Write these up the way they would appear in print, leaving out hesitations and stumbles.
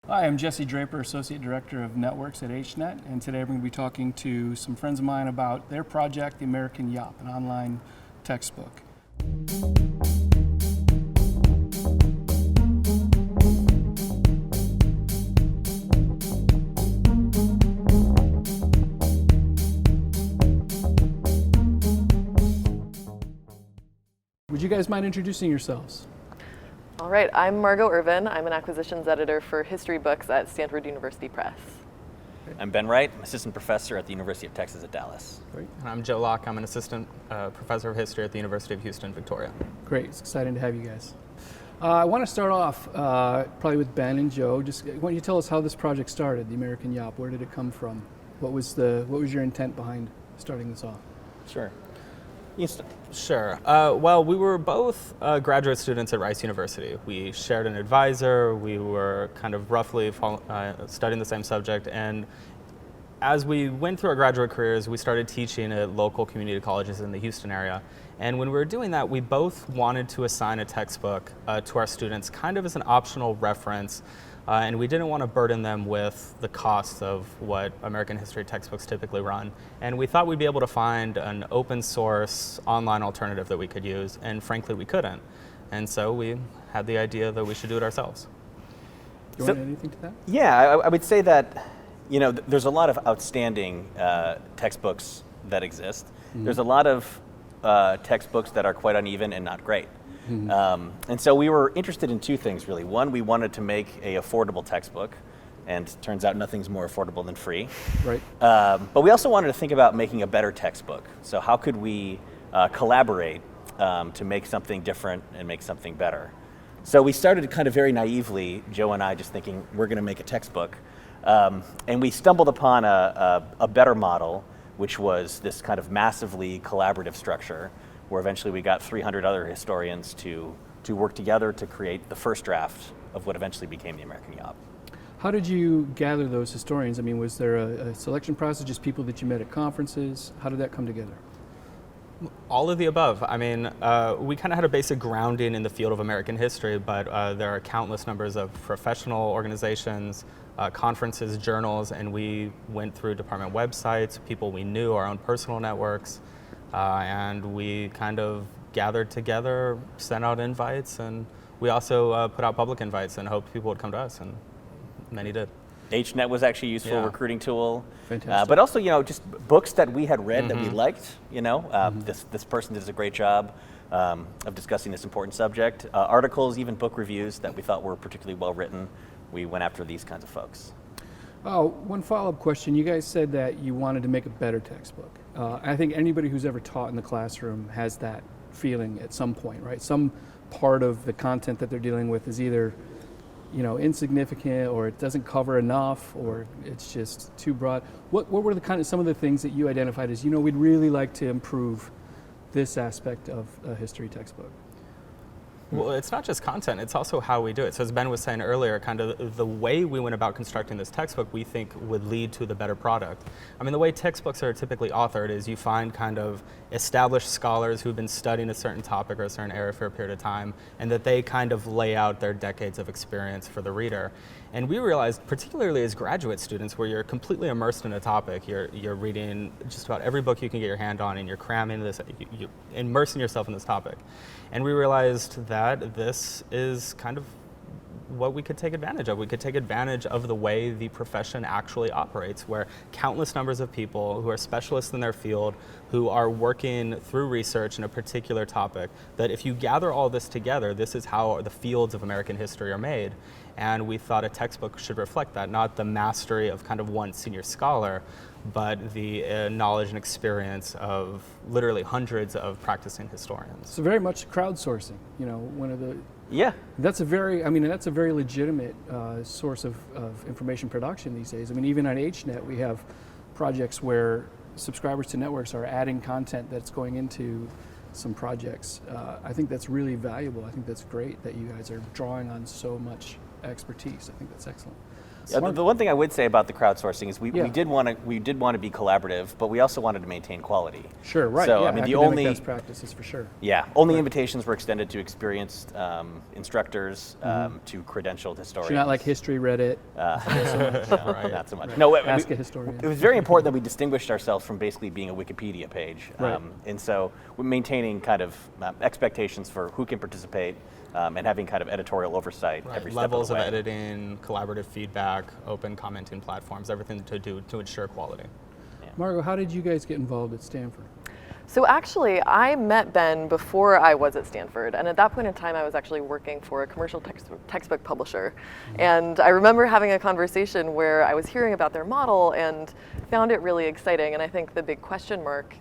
Hi, I'm Jesse Draper, Associate Director of Networks at HNet, and today I'm going to be talking to some friends of mine about their project, the American Yawp, an online textbook. Would you guys mind introducing yourselves? All right, I'm Margo Irvin. I'm an acquisitions editor for history books at Stanford University Press. I'm Ben Wright, assistant professor at the University of Texas at Dallas. Great. And I'm Joe Locke. I'm an assistant professor of history at the University of Houston, Victoria. Great, it's exciting to have you guys. I want to start off probably with Ben and Joe. Just why don't you tell us how this project started, the American Yawp? Where did it come from? What was your intent behind starting this off? Sure. Sure. Well, we were both graduate students at Rice University. We shared an advisor. We were kind of roughly studying the same subject. And as we went through our graduate careers, we started teaching at local community colleges in the Houston area. And when we were doing that, we both wanted to assign a textbook to our students kind of as an optional reference. And we didn't want to burden them with the costs of what American history textbooks typically run. And we thought we'd be able to find an open source online alternative that we could use, and frankly, we couldn't. And so we had the idea that we should do it ourselves. Do you want to add anything to that? Yeah, I would say that, there's a lot of outstanding textbooks that exist. Mm-hmm. There's a lot of textbooks that are quite uneven and not great. Mm-hmm. And so we were interested in two things, really. One, we wanted to make a affordable textbook, and turns out nothing's more affordable than free. Right. But we also wanted to think about making a better textbook. So how could we collaborate to make something different and make something better? So we started kind of very naively, Joe and I, just thinking we're going to make a textbook. And we stumbled upon a better model, which was this kind of massively collaborative structure, where eventually we got 300 other historians to work together to create the first draft of what eventually became the American Yawp. How did you gather those historians? I mean, was there a selection process, just people that you met at conferences? How did that come together? All of the above. I mean, we kind of had a basic grounding in the field of American history, but there are countless numbers of professional organizations, conferences, journals, and we went through department websites, people we knew, our own personal networks, and we kind of gathered together, sent out invites, and we also put out public invites and hoped people would come to us, and many did. HNet was actually a useful recruiting tool. Fantastic. But also, just books that we had read that we liked. This person did a great job of discussing this important subject. Articles, even book reviews that we thought were particularly well written. We went after these kinds of folks. Oh, one follow-up question. You guys said that you wanted to make a better textbook. I think anybody who's ever taught in the classroom has that feeling at some point, right? Some part of the content that they're dealing with is either insignificant, or it doesn't cover enough, or it's just too broad. What were some of the things that you identified as, we'd really like to improve this aspect of a history textbook? Well, it's not just content, it's also how we do it. So as Ben was saying earlier, kind of the way we went about constructing this textbook, we think would lead to the better product. I mean, the way textbooks are typically authored is you find kind of established scholars who've been studying a certain topic or a certain area for a period of time, and that they kind of lay out their decades of experience for the reader. And we realized, particularly as graduate students, where you're completely immersed in a topic, you're reading just about every book you can get your hand on, and you're cramming this, you're immersing yourself in this topic. And we realized that this is kind of what we could take advantage of. We could take advantage of the way the profession actually operates, where countless numbers of people who are specialists in their field, who are working through research in a particular topic, that if you gather all this together, this is how the fields of American history are made. And we thought a textbook should reflect that, not the mastery of kind of one senior scholar, but the knowledge and experience of literally hundreds of practicing historians. So very much crowdsourcing, one of the... Yeah. That's a very legitimate source of information production these days. I mean, even on HNet, we have projects where subscribers to networks are adding content that's going into some projects. I think that's really valuable. I think that's great that you guys are drawing on so much expertise. I think that's excellent. The one thing I would say about the crowdsourcing is we Yeah. did want to be collaborative, but we also wanted to maintain quality. Sure, right. So yeah, I mean, the academic only best practices for sure. only invitations were extended to experienced instructors, to credentialed historians. So you're not like history Reddit. No, Right. not so much. No, Ask a historian. It was very important that we distinguished ourselves from basically being a Wikipedia page. Right. And so we're maintaining kind of expectations for who can participate, and having kind of editorial oversight Right. every Levels step of of the way. editing, collaborative feedback, open commenting platforms, everything to do to ensure quality. Margo, how did you guys get involved at Stanford? So actually, I met Ben before I was at Stanford, and at that point in time, I was actually working for a commercial textbook publisher. And I remember having a conversation where I was hearing about their model and found it really exciting. And I think the big question mark,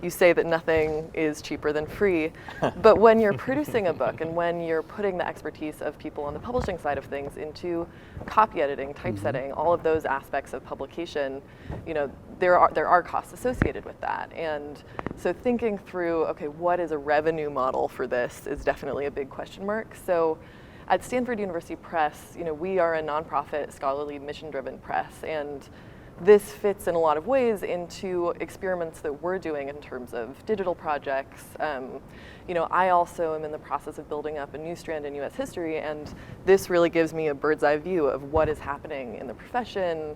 you say that nothing is cheaper than free, but when you're producing a book and when you're putting the expertise of people on the publishing side of things into copy editing, typesetting, all of those aspects of publication, there are costs associated with that. And so thinking through, okay, what is a revenue model for this is definitely a big question mark. So at Stanford University Press, we are a nonprofit, scholarly, mission-driven press, and this fits in a lot of ways into experiments that we're doing in terms of digital projects. I also am in the process of building up a new strand in U.S. history, and this really gives me a bird's eye view of what is happening in the profession,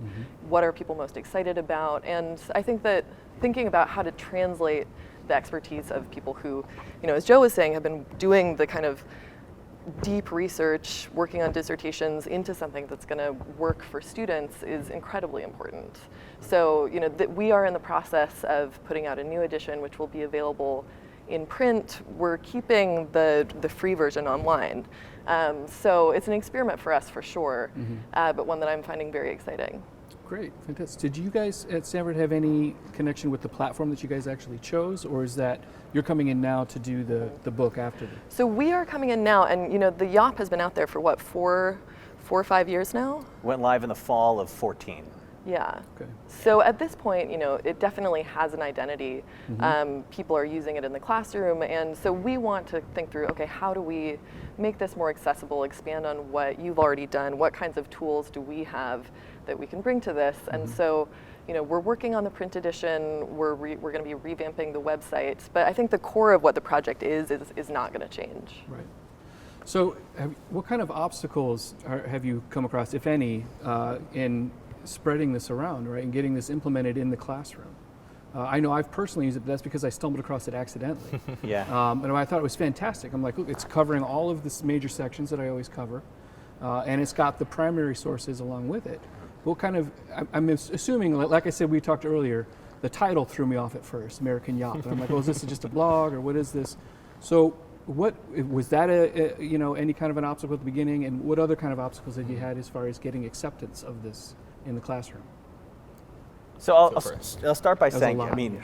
what are people most excited about, and I think that thinking about how to translate the expertise of people who, as Joe was saying, have been doing the kind of deep research, working on dissertations into something that's going to work for students is incredibly important. So, we are in the process of putting out a new edition, which will be available in print. We're keeping the free version online. So it's an experiment for us for sure, but one that I'm finding very exciting. Great, fantastic. Did you guys at Stanford have any connection with the platform that you guys actually chose, or is that you're coming in now to do the book after this? So we are coming in now, and the Yawp has been out there for what, 4 or 5 years now? Went live in the fall of 14. Yeah. Okay. So at this point, it definitely has an identity. People are using it in the classroom, and so we want to think through, okay, how do we make this more accessible, expand on what you've already done, what kinds of tools do we have that we can bring to this? And so, we're working on the print edition, we're going to be revamping the website, but I think the core of what the project is not going to change. Right. So what kind of obstacles have you come across, if any, in spreading this around, right, and getting this implemented in the classroom? I know I've personally used it, but that's because I stumbled across it accidentally. Yeah. And I thought it was fantastic. I'm like, look, it's covering all of the major sections that I always cover, and it's got the primary sources along with it. What kind of, I'm assuming, like I said, we talked earlier, the title threw me off at first, American Yawp. And I'm like, well, is this just a blog, or what is this? So what, was that any kind of an obstacle at the beginning, and what other kind of obstacles have you had as far as getting acceptance of this in the classroom? So I'll start by That's a saying, lot. I mean,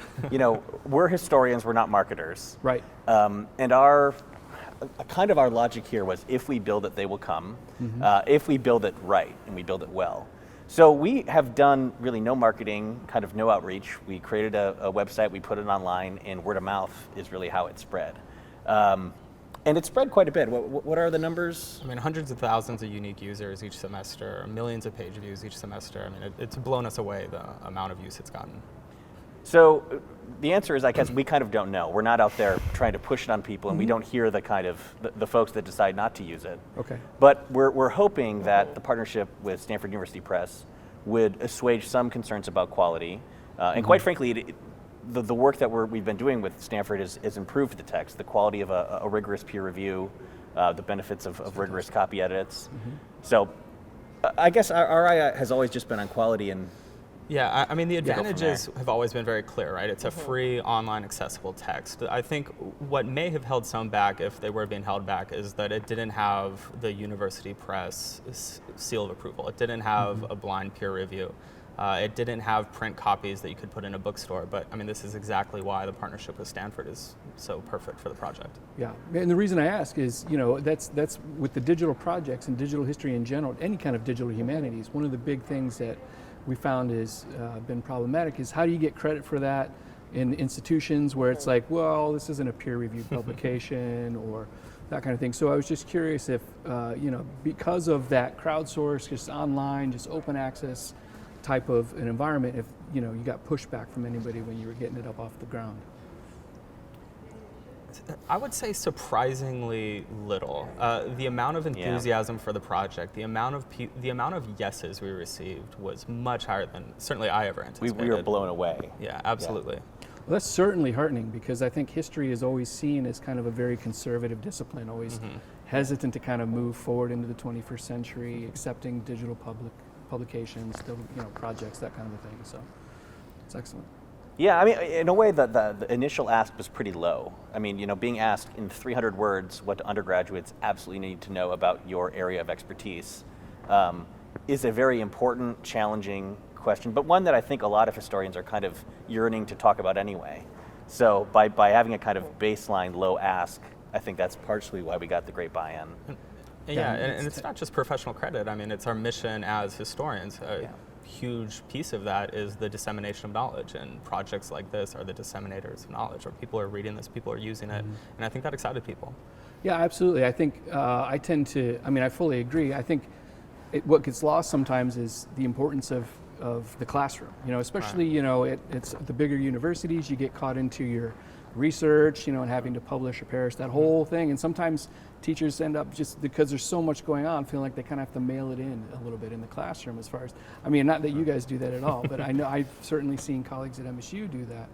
we're historians, we're not marketers. Right. And our logic here was, if we build it, they will come. If we build it right and we build it well. So we have done really no marketing, kind of no outreach. We created a website, we put it online, and word of mouth is really how it spread. And it spread quite a bit. What are the numbers? I mean, hundreds of thousands of unique users each semester, millions of page views each semester. I mean, it's blown us away, the amount of use it's gotten. So the answer is, I guess, we kind of don't know. We're not out there trying to push it on people, and we don't hear the kind of the folks that decide not to use it. Okay. But we're hoping that the partnership with Stanford University Press would assuage some concerns about quality. And quite frankly, the work that we've been doing with Stanford has improved the text, the quality of a rigorous peer review, the benefits of rigorous copy edits. So I guess our eye has always just been on quality. And yeah, I mean, the from advantages have always been very clear, right? It's a free, online, accessible text. I think what may have held some back, if they were being held back, is that it didn't have the university press seal of approval. It didn't have a blind peer review. It didn't have print copies that you could put in a bookstore. But I mean, this is exactly why the partnership with Stanford is so perfect for the project. Yeah, and the reason I ask is, that's with the digital projects and digital history in general, any kind of digital humanities, one of the big things that we found has been problematic is, how do you get credit for that in institutions where it's like, well, this isn't a peer-reviewed publication or that kind of thing. So I was just curious if, because of that crowdsourced, just online, just open access type of an environment, if you got pushback from anybody when you were getting it up off the ground. I would say surprisingly little. The amount of enthusiasm for the project, the amount of yeses we received was much higher than certainly I ever anticipated. We were blown away. Yeah, absolutely. Yeah. Well, that's certainly heartening, because I think history is always seen as kind of a very conservative discipline, always hesitant to kind of move forward into the 21st century, accepting digital publications, projects, that kind of a thing. So it's excellent. Yeah, I mean, in a way, the initial ask was pretty low. I mean, being asked in 300 words what undergraduates absolutely need to know about your area of expertise is a very important, challenging question, but one that I think a lot of historians are kind of yearning to talk about anyway. So by having a kind of baseline low ask, I think that's partially why we got the great buy-in. Yeah, and it's not just professional credit. I mean, it's our mission as historians. Huge piece of that is the dissemination of knowledge, and projects like this are the disseminators of knowledge, where people are reading this, people are using it, and I think that excited people. Yeah, absolutely. I think I fully agree. I think what gets lost sometimes is the importance of the classroom, especially, it's the bigger universities, you get caught into your research, and having to publish or perish, that whole thing. And sometimes teachers end up, just because there's so much going on, feeling like they kind of have to mail it in a little bit in the classroom, as far as, not that you guys do that at all, but I know I've certainly seen colleagues at MSU do that,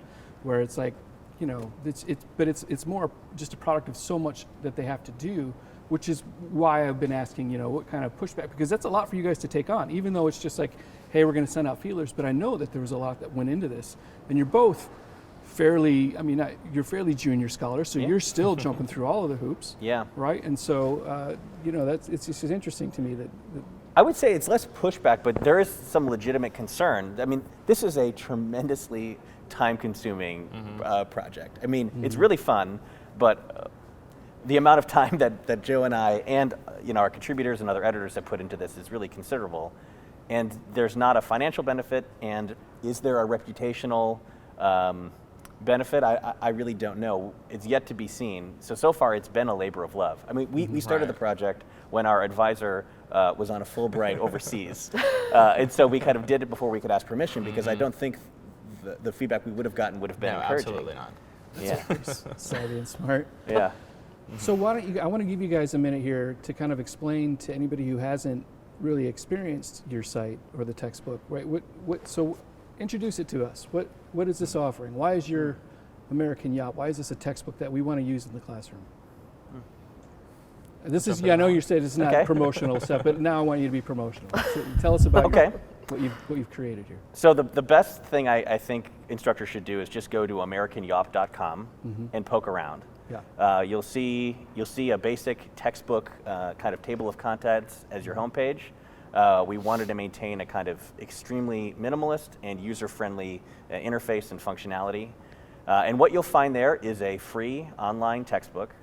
where it's like, it's more just a product of so much that they have to do, which is why I've been asking, what kind of pushback, because that's a lot for you guys to take on, even though it's just like, hey, we're going to send out feelers, but I know that there was a lot that went into this, and you're both fairly, you're fairly junior scholars, so you're still jumping through all of the hoops. Yeah. Right? And so, it's just interesting to me that I would say it's less pushback, but there is some legitimate concern. I mean, this is a tremendously time-consuming project. It's really fun, but the amount of time that Joe and I and our contributors and other editors have put into this is really considerable. And there's not a financial benefit, and is there a reputational benefit? I really don't know. It's yet to be seen. So far it's been a labor of love. We started the project when our advisor was on a Fulbright overseas. And so we kind of did it before we could ask permission, because I don't think the feedback we would have gotten would have been encouraging. Absolutely not. That's savvy and smart. Yeah. So I want to give you guys a minute here to kind of explain to anybody who hasn't really experienced your site or the textbook, right? So introduce it to us. What is this offering? Why is your American Yawp? Why is this a textbook that we want to use in the classroom? This is, I know you said it's not promotional stuff, but now I want you to be promotional. So tell us about what you've created here. So the best thing I think instructors should do is just go to AmericanYawp.com and poke around. Yeah. You'll see a basic textbook kind of table of contents as your homepage. We wanted to maintain a kind of extremely minimalist and user-friendly interface and functionality. And what you'll find there is a free online textbook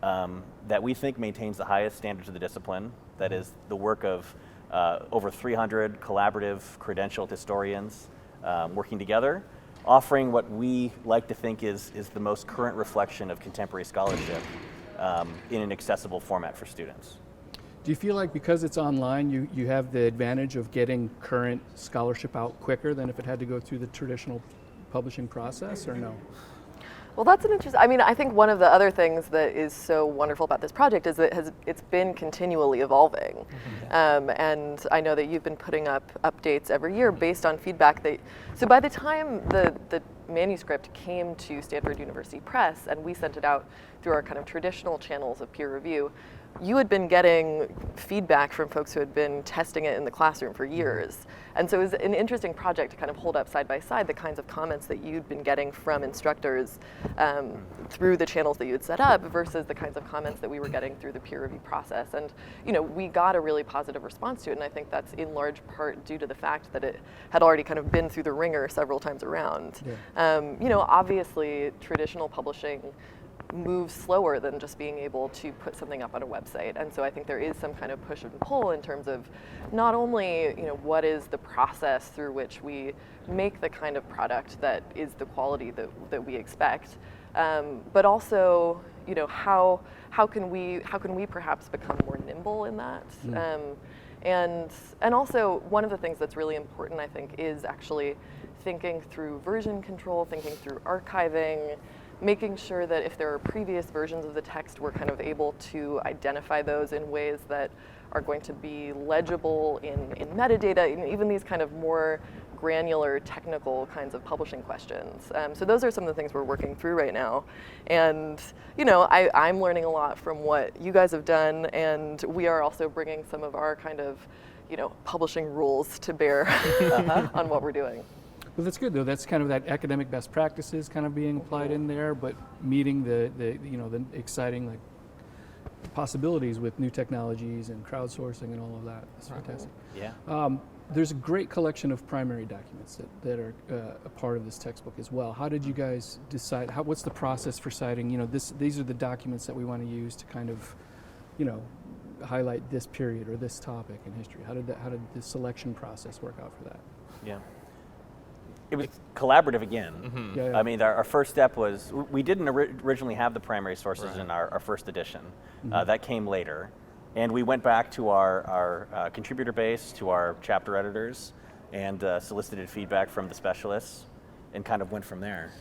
that we think maintains the highest standards of the discipline. That is the work of over 300 collaborative, credentialed historians working together, offering what we like to think is the most current reflection of contemporary scholarship in an accessible format for students. Do you feel like because it's online, you have the advantage of getting current scholarship out quicker than if it had to go through the traditional publishing process, or no? Well, that's an interesting, I think one of the other things that is so wonderful about this project is that it's been continually evolving. And I know that you've been putting up updates every year based on feedback so by the time the manuscript came to Stanford University Press and we sent it out through our kind of traditional channels of peer review, you had been getting feedback from folks who had been testing it in the classroom for years. And so it was an interesting project to kind of hold up side by side the kinds of comments that you'd been getting from instructors through the channels that you had set up versus the kinds of comments that we were getting through the peer review process. And we got a really positive response to it, and I think that's in large part due to the fact that it had already kind of been through the ringer several times around. Yeah. Obviously traditional publishing moves slower than just being able to put something up on a website. And so I think there is some kind of push and pull in terms of not only, what is the process through which we make the kind of product that is the quality that we expect, but also, how can we perhaps become more nimble in that? And also, one of the things that's really important, I think, is actually thinking through version control, thinking through archiving, making sure that if there are previous versions of the text, we're kind of able to identify those in ways that are going to be legible in metadata, even these kind of more granular technical kinds of publishing questions. So those are some of the things we're working through right now. And I'm learning a lot from what you guys have done, and we are also bringing some of our kind of publishing rules to bear on what we're doing. Well, that's good though. That's kind of that academic best practices kind of being applied in there, but meeting the exciting possibilities with new technologies and crowdsourcing and all of that. That's fantastic. Yeah. There's a great collection of primary documents that are a part of this textbook as well. How did you guys decide? What's the process for citing? These are the documents that we want to use to kind of, highlight this period or this topic in history. How did the selection process work out for that? Yeah. It was collaborative again. Mm-hmm. Yeah. I mean, our first step was, we didn't originally have the primary sources in our first edition. That came later. And we went back to our contributor base, to our chapter editors, and solicited feedback from the specialists, and kind of went from there.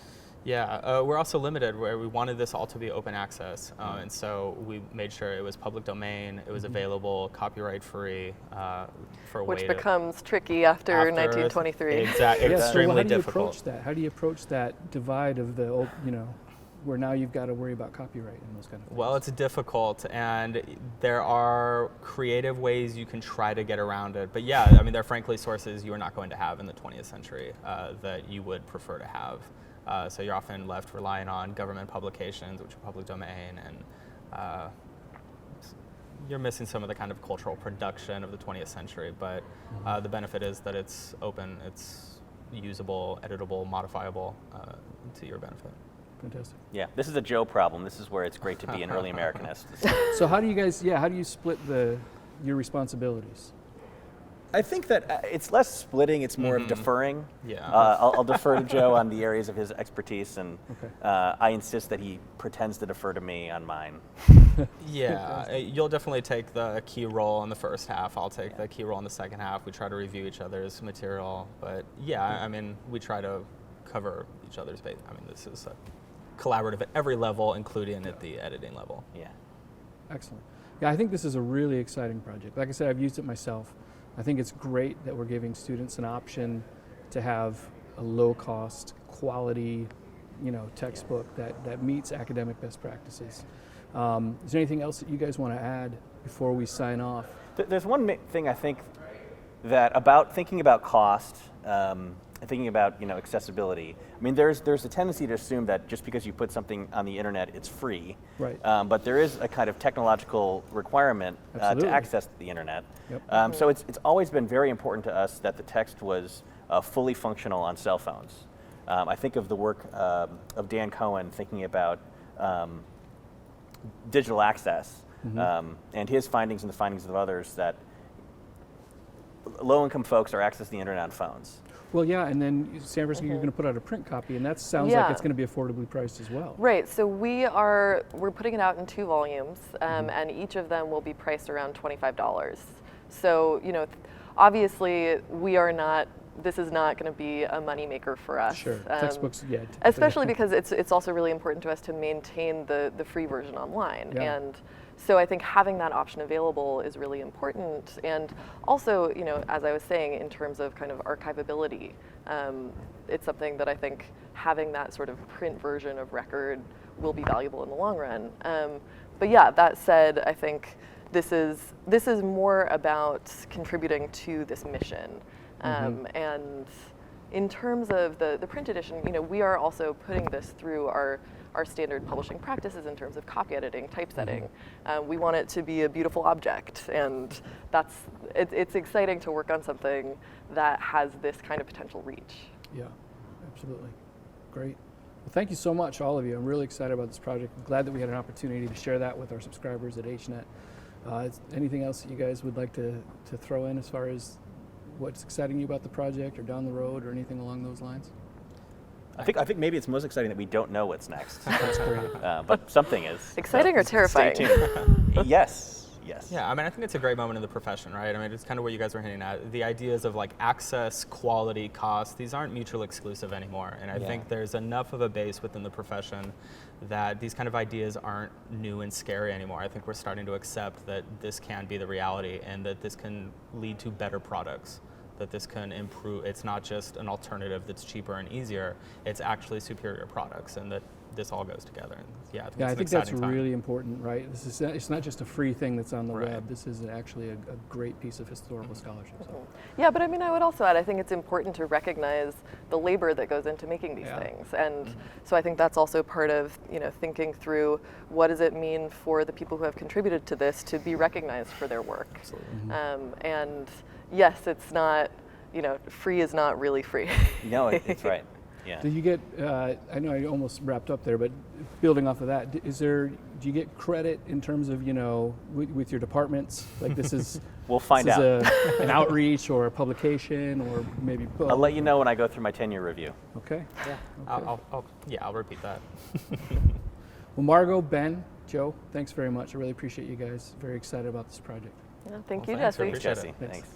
Yeah, we're also limited where we wanted this all to be open access, and so we made sure it was public domain, it was available, copyright free, for a way Which becomes tricky after 1923. Exactly, Yeah, so extremely how do you difficult. approach that? How do you approach that divide of the old, where now you've got to worry about copyright and those kind of things? Well, it's difficult, and there are creative ways you can try to get around it. But yeah, I mean, there are frankly sources you are not going to have in the 20th century that you would prefer to have. So you're often left relying on government publications, which are public domain, and you're missing some of the kind of cultural production of the 20th century. But the benefit is that it's open, it's usable, editable, modifiable to your benefit. Fantastic. Yeah, this is a Joe problem. This is where it's great to be an early Americanist. So how do you guys, how do you split your responsibilities? I think that it's less splitting, it's more of deferring. Yeah. I'll defer to Joe on the areas of his expertise, and Okay. I insist that he pretends to defer to me on mine. Yeah, you'll definitely take the key role in the first half. I'll take the key role in the second half. We try to review each other's material, but yeah, I mean, we try to cover each other's base. I mean, this is a collaborative at every level, including at the editing level. Yeah. Excellent. Yeah, I think this is a really exciting project. Like I said, I've used it myself. I think it's great that we're giving students an option to have a low-cost, quality, textbook that meets academic best practices. Is there anything else that you guys want to add before we sign off? There's one thing I think that about thinking about cost, and thinking about accessibility. I mean, there's a tendency to assume that just because you put something on the internet, it's free. Right. But there is a kind of technological requirement to Absolutely. access the internet. Yep. So it's always been very important to us that the text was fully functional on cell phones. I think of the work of Dan Cohen thinking about digital access, and his findings and the findings of others that low-income folks are accessing the internet on phones. Well, yeah, and then Stanford's you're going to put out a print copy, and that sounds like it's going to be affordably priced as well. Right, so we're putting it out in 2 volumes, and each of them will be priced around $25. So, obviously this is not going to be a moneymaker for us. Sure, textbooks, yeah. Especially because it's also really important to us to maintain the free version online. Yeah. And so I think having that option available is really important. And also, as I was saying, in terms of kind of archivability, it's something that I think having that sort of print version of record will be valuable in the long run. But yeah, that said, I think this is more about contributing to this mission. And in terms of the print edition, we are also putting this through our standard publishing practices in terms of copy editing, typesetting. We want it to be a beautiful object, and it's exciting to work on something that has this kind of potential reach. Yeah, absolutely. Great. Well, thank you so much, all of you. I'm really excited about this project. I'm glad that we had an opportunity to share that with our subscribers at HNet. Anything else that you guys would like to throw in as far as what's exciting you about the project or down the road or anything along those lines? I think maybe it's most exciting that we don't know what's next. That's great. But something is. Exciting or terrifying? Stay tuned. Yes. Yeah, I mean, I think it's a great moment in the profession, right? I mean, it's kind of what you guys were hinting at. The ideas of like access, quality, cost, these aren't mutually exclusive anymore. And I think there's enough of a base within the profession that these kind of ideas aren't new and scary anymore. I think we're starting to accept that this can be the reality and that this can lead to better products, that this can improve. It's not just an alternative that's cheaper and easier, it's actually superior products, and that this all goes together. And yeah, I think that's really important, right? It's not just a free thing that's on the Right. web. This is actually a great piece of historical scholarship. So. Yeah, but I mean, I would also add, I think it's important to recognize the labor that goes into making these things. And so I think that's also part of, thinking through what does it mean for the people who have contributed to this to be recognized for their work. And yes, it's not, free is not really free. No, it's right. Yeah. Do you get, I know I almost wrapped up there, but building off of that, do you get credit in terms of, with your departments? Like this is, We'll find this out. is an outreach or a publication or maybe both? I'll let you know when I go through my 10-year review. Okay. Yeah, Okay. I'll repeat that. Well, Margo, Ben, Joe, thanks very much. I really appreciate you guys. Very excited about this project. Yeah, thank Well, you, thanks, Jesse. we appreciate Jesse. it. Thanks.